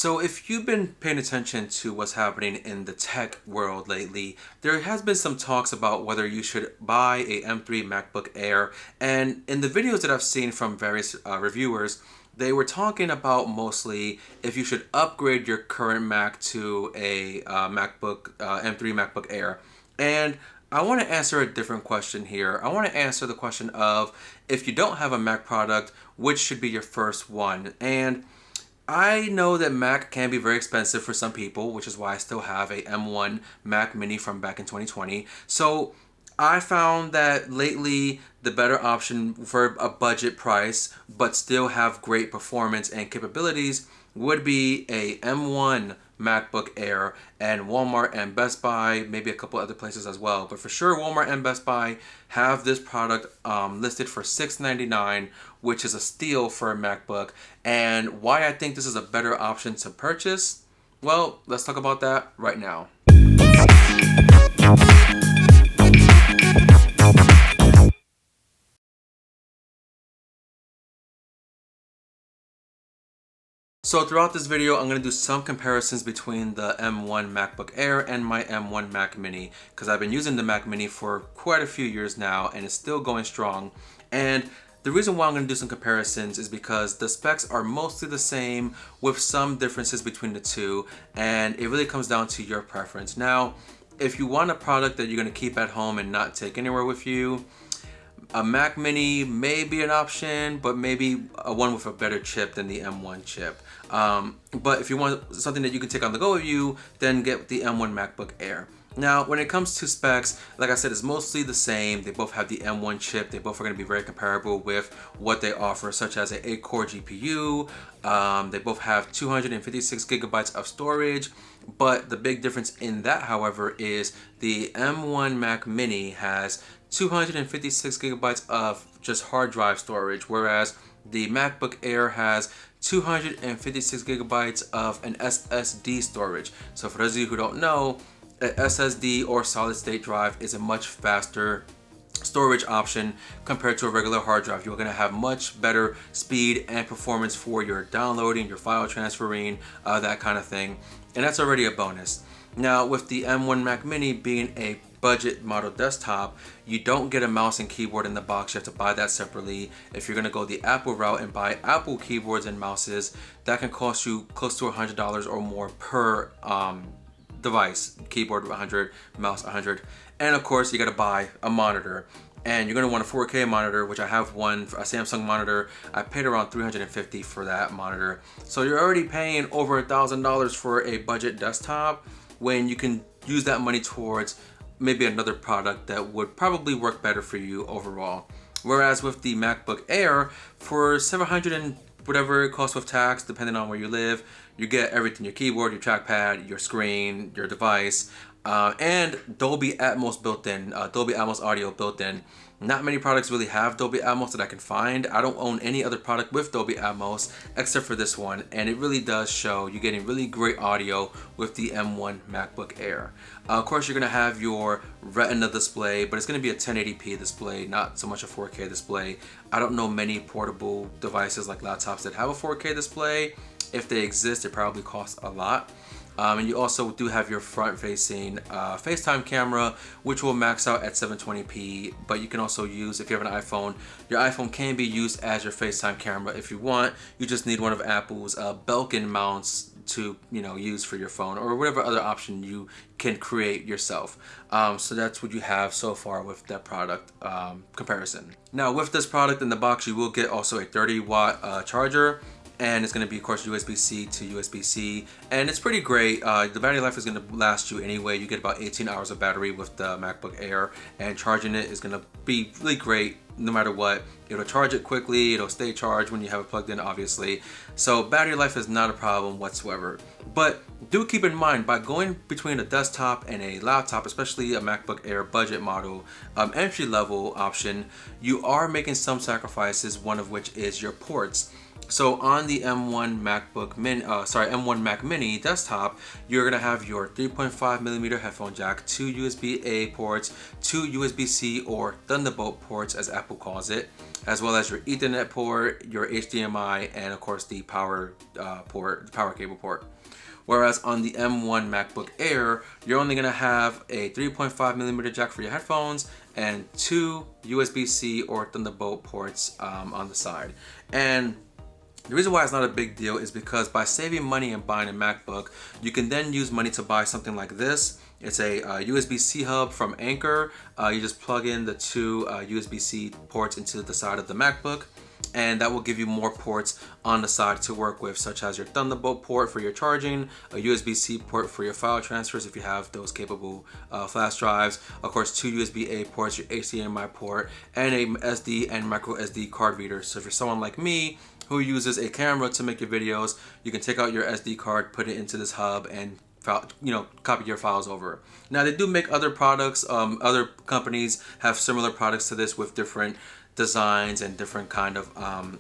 So if you've been paying attention to what's happening in the tech world lately, there has been some talks about whether you should buy a M3 MacBook Air. And in the videos that I've seen from various reviewers, they were talking about mostly if you should upgrade your current Mac to a M3 MacBook Air. And I want to answer a different question here. I want to answer the question of if you don't have a Mac product, which should be your first one? And I know that Mac can be very expensive for some people, which is why I still have a M1 Mac Mini from back in 2020. So I found that lately the better option for a budget price, but still have great performance and capabilities, would be a M1 MacBook Air, and Walmart and Best Buy, maybe a couple other places as well. But for sure, Walmart and Best Buy have this product listed for $699, which is a steal for a MacBook. And why I think this is a better option to purchase? Well, let's talk about that right now. So throughout this video, I'm going to do some comparisons between the M1 MacBook Air and my M1 Mac Mini, because I've been using the Mac Mini for quite a few years now and it's still going strong. And the reason why I'm going to do some comparisons is because the specs are mostly the same with some differences between the two, and it really comes down to your preference. Now, if you want a product that you're going to keep at home and not take anywhere with you, a Mac Mini may be an option, but maybe a one with a better chip than the M1 chip. But if you want something that you can take on the go with you, then get the M1 MacBook Air. Now, when it comes to specs, like I said, it's mostly the same. They both have the M1 chip. They both are going to be very comparable with what they offer, such as an 8-core GPU. They both have 256 gigabytes of storage. But the big difference in that, however, is the M1 Mac Mini has 256 gigabytes of just hard drive storage, whereas the MacBook Air has 256 gigabytes of an SSD storage. So for those of you who don't know, an SSD or solid state drive is a much faster storage option compared to a regular hard drive. You're going to have much better speed and performance for your downloading, your file transferring, that kind of thing. And that's already a bonus. Now, with the M1 Mac Mini being a budget model desktop, you don't get a mouse and keyboard in the box. You have to buy that separately. If you're going to go the Apple route and buy Apple keyboards and mouses, that can cost you close to $100 or more per device. Keyboard 100, mouse 100, and of course you got to buy a monitor. And you're going to want a 4K monitor, which I have one, a Samsung monitor. I paid around $350 for that monitor. So you're already paying over $1,000 for a budget desktop when you can use that money towards maybe another product that would probably work better for you overall. Whereas with the MacBook Air, for $700 and whatever it costs with tax, depending on where you live, you get everything: your keyboard, your trackpad, your screen, your device, and Dolby Atmos built in, Dolby Atmos audio built in. Not many products really have Dolby Atmos that I can find. I don't own any other product with Dolby Atmos except for this one, and it really does show you're getting really great audio with the M1 MacBook Air. Of course, you're going to have your Retina display, but it's going to be a 1080p display, not so much a 4K display. I don't know many portable devices like laptops that have a 4K display. If they exist, it probably costs a lot. And you also do have your front-facing FaceTime camera, which will max out at 720p. But you can also use, if you have an iPhone, your iPhone can be used as your FaceTime camera if you want. You just need one of Apple's Belkin mounts to use for your phone, or whatever other option you can create yourself. So that's what you have so far with that product comparison. Now, with this product in the box, you will get also a 30-watt charger. And it's going to be, of course, USB-C to USB-C, and it's pretty great. The battery life is going to last you anyway. You get about 18 hours of battery with the MacBook Air, and charging it is going to be really great no matter what. It'll charge it quickly, it'll stay charged when you have it plugged in, obviously. So battery life is not a problem whatsoever. But do keep in mind, by going between a desktop and a laptop, especially a MacBook Air budget model, entry-level option, you are making some sacrifices, one of which is your ports. So on the M1 M1 Mac Mini desktop, you're gonna have your 3.5mm headphone jack, two USB-A ports, two USB-C or Thunderbolt ports as Apple calls it, as well as your Ethernet port, your HDMI, and of course the power cable port. Whereas on the M1 MacBook Air, you're only gonna have a 3.5mm jack for your headphones and two USB-C or Thunderbolt ports on the side. And the reason why it's not a big deal is because by saving money and buying a MacBook, you can then use money to buy something like this. It's a USB-C hub from Anker. You just plug in the two USB-C ports into the side of the MacBook, and that will give you more ports on the side to work with, such as your Thunderbolt port for your charging, a USB-C port for your file transfers if you have those capable flash drives, of course 2 USB-A ports, your HDMI port, and a SD and micro SD card reader. So if you're someone like me who uses a camera to make your videos, you can take out your SD card, put it into this hub, and copy your files over. Now they do make other products. Other companies have similar products to this with different designs and different kind of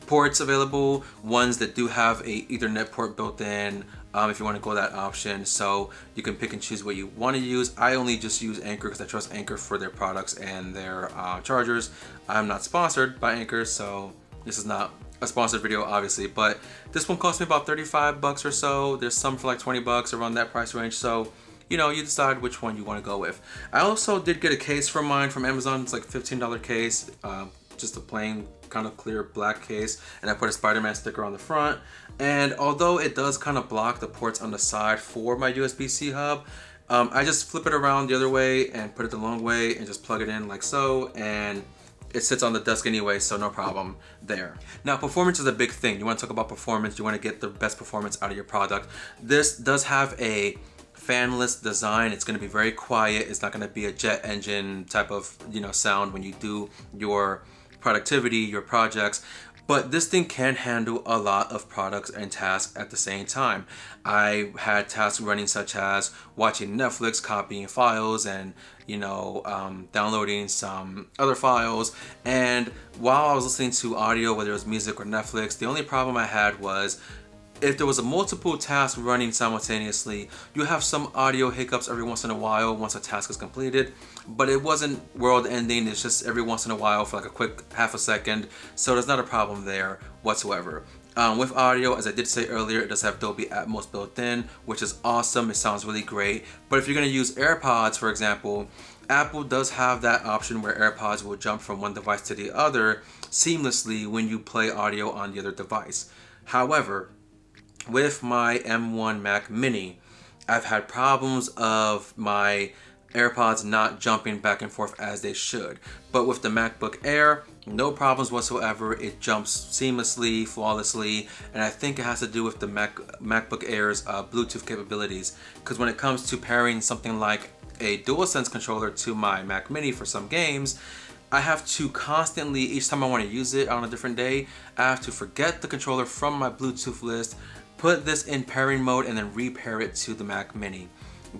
ports available. Ones that do have a Ethernet port built in, if you want to go that option. So you can pick and choose what you want to use. I only just use Anker because I trust Anker for their products and their chargers. I'm not sponsored by Anker, so this is not a sponsored video obviously, but this one cost me about 35 bucks or so. There's some for like 20 bucks around that price range, so you decide which one you want to go with. I also did get a case for mine from Amazon. It's like $15 case, just a plain kind of clear black case, and I put a Spider-Man sticker on the front. And although it does kind of block the ports on the side for my USB-C hub, I just flip it around the other way and put it the long way and just plug it in like so, and it sits on the desk anyway, so no problem there. Now, performance is a big thing. You want to talk about performance, you want to get the best performance out of your product. This does have a fanless design. It's going to be very quiet. It's not going to be a jet engine type of sound when you do your productivity, your projects. But this thing can handle a lot of products and tasks at the same time. I had tasks running such as watching Netflix, copying files, and downloading some other files. And while I was listening to audio, whether it was music or Netflix, the only problem I had was if there was a multiple task running simultaneously, you have some audio hiccups every once in a while once a task is completed, but it wasn't world ending. It's just every once in a while for like a quick half a second. So there's not a problem there whatsoever. With audio, as I did say earlier, it does have Dolby Atmos built in, which is awesome. It sounds really great. But if you're going to use AirPods, for example, Apple does have that option where AirPods will jump from one device to the other seamlessly when you play audio on the other device. However, with my M1 Mac Mini, I've had problems of my AirPods not jumping back and forth as they should. But with the MacBook Air, no problems whatsoever. It jumps seamlessly, flawlessly, and I think it has to do with the MacBook Air's Bluetooth capabilities. Because when it comes to pairing something like a DualSense controller to my Mac Mini for some games, I have to constantly, each time I want to use it on a different day, I have to forget the controller from my Bluetooth list, put this in pairing mode, and then repair it to the Mac Mini.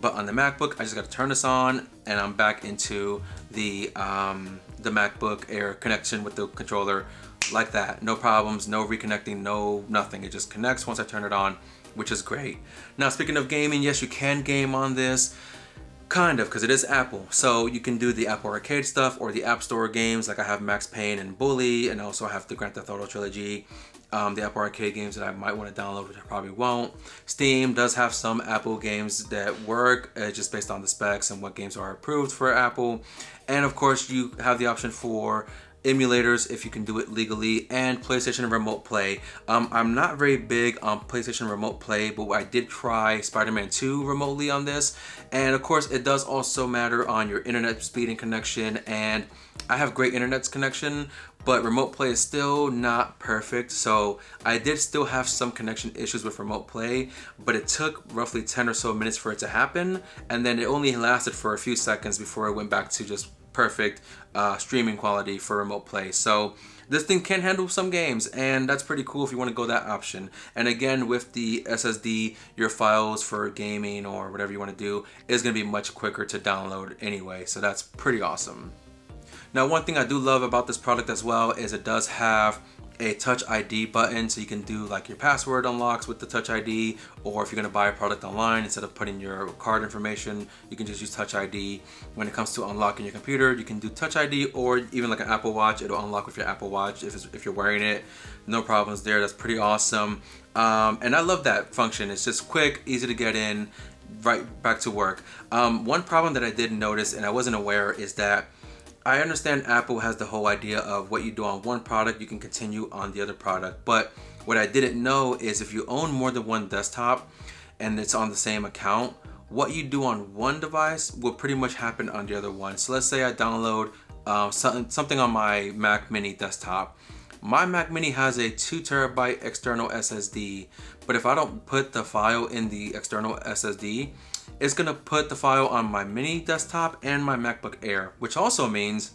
But on the MacBook, I just got to turn this on, and I'm back into the MacBook Air connection with the controller like that. No problems, no reconnecting, no nothing. It just connects once I turn it on, which is great. Now, speaking of gaming, yes, you can game on this. Kind of, because it is Apple. So you can do the Apple Arcade stuff or the App Store games, like I have Max Payne and Bully, and also I have the Grand Theft Auto trilogy. The Apple Arcade games that I might want to download, which I probably won't. Steam does have some Apple games that work, just based on the specs and what games are approved for Apple. And of course, you have the option for emulators if you can do it legally, and PlayStation Remote Play. I'm not very big on PlayStation Remote Play, but I did try Spider-Man 2 remotely on this. And of course, it does also matter on your internet speed and connection, and I have great internet connection, but Remote Play is still not perfect. So I did still have some connection issues with Remote Play, but it took roughly 10 or so minutes for it to happen, and then it only lasted for a few seconds before it went back to just perfect streaming quality for Remote Play. So this thing can handle some games, and that's pretty cool if you want to go that option. And again, with the SSD, your files for gaming or whatever you want to do is going to be much quicker to download anyway, so that's pretty awesome. Now, one thing I do love about this product as well is it does have a Touch ID button, so you can do like your password unlocks with the Touch ID, or if you're gonna buy a product online, instead of putting your card information, you can just use Touch ID. When it comes to unlocking your computer, you can do Touch ID, or even like an Apple Watch, it'll unlock with your Apple Watch if you're wearing it. No problems there. That's pretty awesome. And I love that function. It's just quick, easy to get in, right back to work. One problem that I did notice and I wasn't aware is that I understand Apple has the whole idea of what you do on one product, you can continue on the other product. But what I didn't know is if you own more than one desktop and it's on the same account, what you do on one device will pretty much happen on the other one. So let's say I download something on my Mac Mini desktop. My Mac Mini has a 2 terabyte external SSD, but if I don't put the file in the external SSD, it's gonna put the file on my mini desktop and my MacBook Air, which also means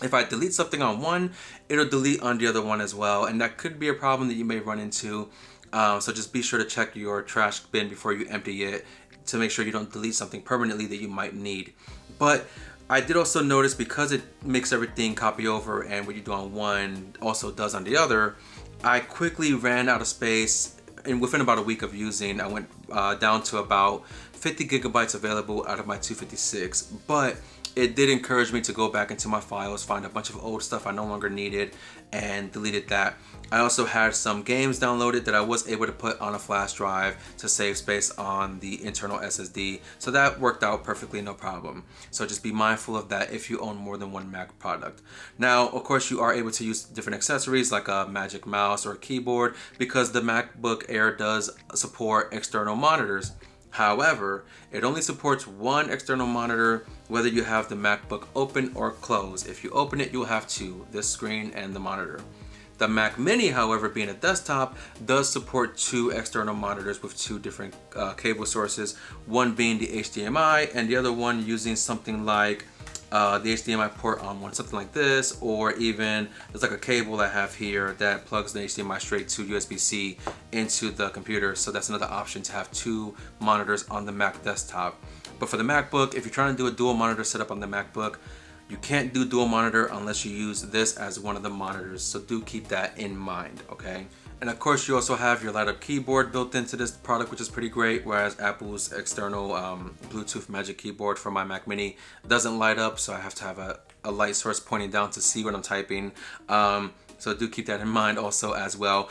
if I delete something on one, it'll delete on the other one as well, and that could be a problem that you may run into. So just be sure to check your trash bin before you empty it to make sure you don't delete something permanently that you might need. But I did also notice, because it makes everything copy over and what you do on one also does on the other, I quickly ran out of space, and within about a week of using, I went down to about 50 gigabytes available out of my 256. But it did encourage me to go back into my files, find a bunch of old stuff I no longer needed, and deleted that. I also had some games downloaded that I was able to put on a flash drive to save space on the internal SSD. So that worked out perfectly, no problem. So just be mindful of that if you own more than one Mac product. Now, of course, you are able to use different accessories like a magic mouse or a keyboard, because the MacBook Air does support external monitors. However, it only supports one external monitor, whether you have the MacBook open or closed. If you open it, you'll have two, this screen and the monitor. The Mac Mini, however, being a desktop, does support two external monitors with two different cable sources, one being the HDMI and the other one using something like the HDMI port on one, something like this, or even there's like a cable I have here that plugs the HDMI straight to USB-C into the computer. So that's another option, to have two monitors on the Mac desktop. But for the MacBook, if you're trying to do a dual monitor setup on the MacBook, you can't do dual monitor unless you use this as one of the monitors. So do keep that in mind, okay? And of course, you also have your light up keyboard built into this product, which is pretty great, whereas Apple's external Bluetooth Magic Keyboard for my Mac Mini doesn't light up, so I have to have a light source pointing down to see what I'm typing. So do keep that in mind also as well.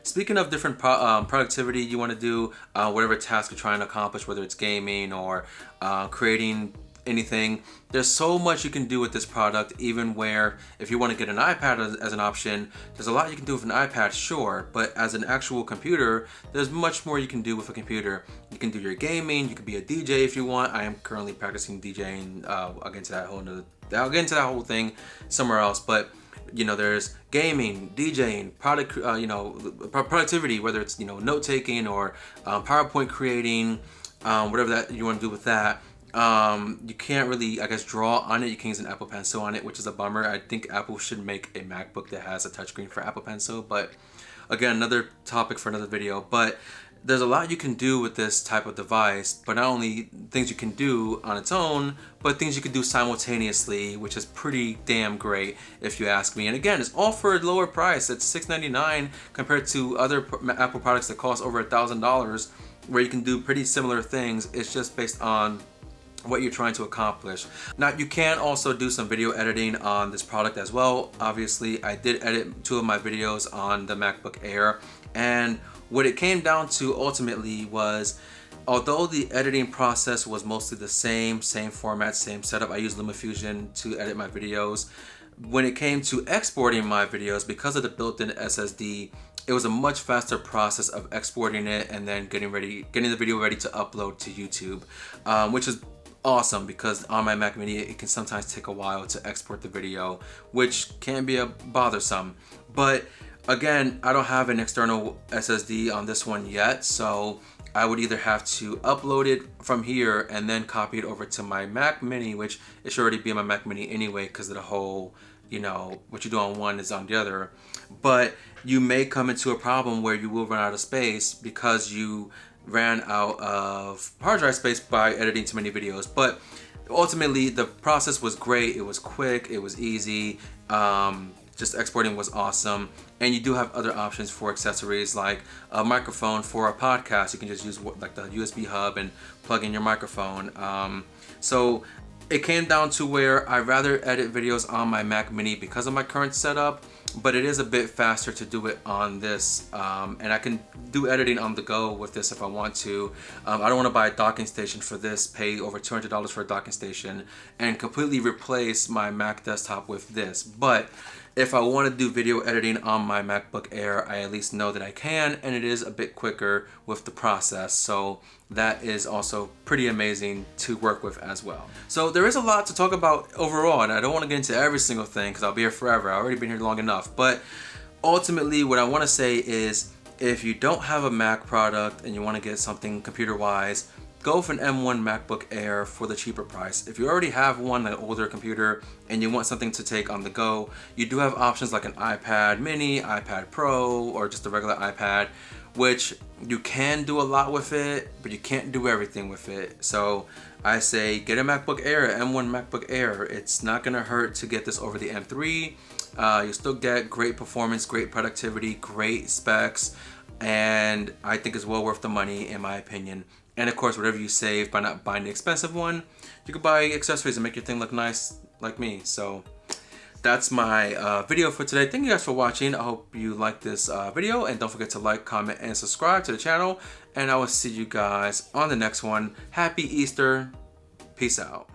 Speaking of different productivity you want to do, whatever task you're trying to accomplish, whether it's gaming or creating anything, there's so much you can do with this product. Even where if you want to get an iPad as an option, there's a lot you can do with an iPad, sure, but as an actual computer, there's much more you can do with a computer. You can do your gaming, you can be a DJ if you want. I am currently practicing DJing. I'll get into that whole thing somewhere else, but you know, there's gaming, DJing, productivity, whether it's, you know, note taking or PowerPoint creating, whatever that you want to do with that. You can't really, I guess, draw on it. You can't use an Apple Pencil on it, which is a bummer. I think Apple should make a MacBook that has a touchscreen for Apple Pencil, but again, another topic for another video. But there's a lot you can do with this type of device, but not only things you can do on its own, but things you can do simultaneously, which is pretty damn great if you ask me. And again, it's all for a lower price. It's $699 compared to other Apple products that cost over $1,000, where you can do pretty similar things. It's just based on what you're trying to accomplish. Now, you can also do some video editing on this product as well. Obviously, I did edit 2 of my videos on the MacBook Air, and what it came down to ultimately was, although the editing process was mostly the same format, same setup, I use LumaFusion to edit my videos. When it came to exporting my videos, because of the built-in SSD, it was a much faster process of exporting it and then getting the video ready to upload to YouTube, which is awesome, because on my Mac Mini it can sometimes take a while to export the video, which can be bothersome. But again, I don't have an external SSD on this one yet, so I would either have to upload it from here and then copy it over to my Mac Mini, which it should already be on my Mac Mini anyway, because of the whole, you know, what you do on one is on the other. But you may come into a problem where you will run out of space because you ran out of hard drive space by editing too many videos. But ultimately, the process was great. It was quick, it was easy. just exporting was awesome. And you do have other options for accessories like a microphone for a podcast. You can just use like the USB hub and plug in your microphone. So it came down to where I rather edit videos on my Mac Mini because of my current setup, but it is a bit faster to do it on this, and I can do editing on the go with this if I want to. I don't want to buy a docking station for this, pay over $200 for a docking station, and completely replace my Mac desktop with this. But if I want to do video editing on my MacBook Air, I at least know that I can, and it is a bit quicker with the process. So that is also pretty amazing to work with as well. So there is a lot to talk about overall, and I don't want to get into every single thing because I'll be here forever. I've already been here long enough. But ultimately, what I want to say is if you don't have a Mac product and you want to get something computer-wise, go for an M1 MacBook Air for the cheaper price. If you already have one, an older computer, and you want something to take on the go, you do have options like an iPad mini, iPad Pro, or just a regular iPad, which you can do a lot with it, but you can't do everything with it. So I say get a MacBook Air, an M1 MacBook Air. It's not gonna hurt to get this over the M3. You still get great performance, great productivity, great specs, and I think it's well worth the money in my opinion. And of course, whatever you save by not buying the expensive one, you can buy accessories and make your thing look nice like me. So that's my video for today. Thank you guys for watching. I hope you liked this video, and don't forget to like, comment, and subscribe to the channel. And I will see you guys on the next one. Happy Easter. Peace out.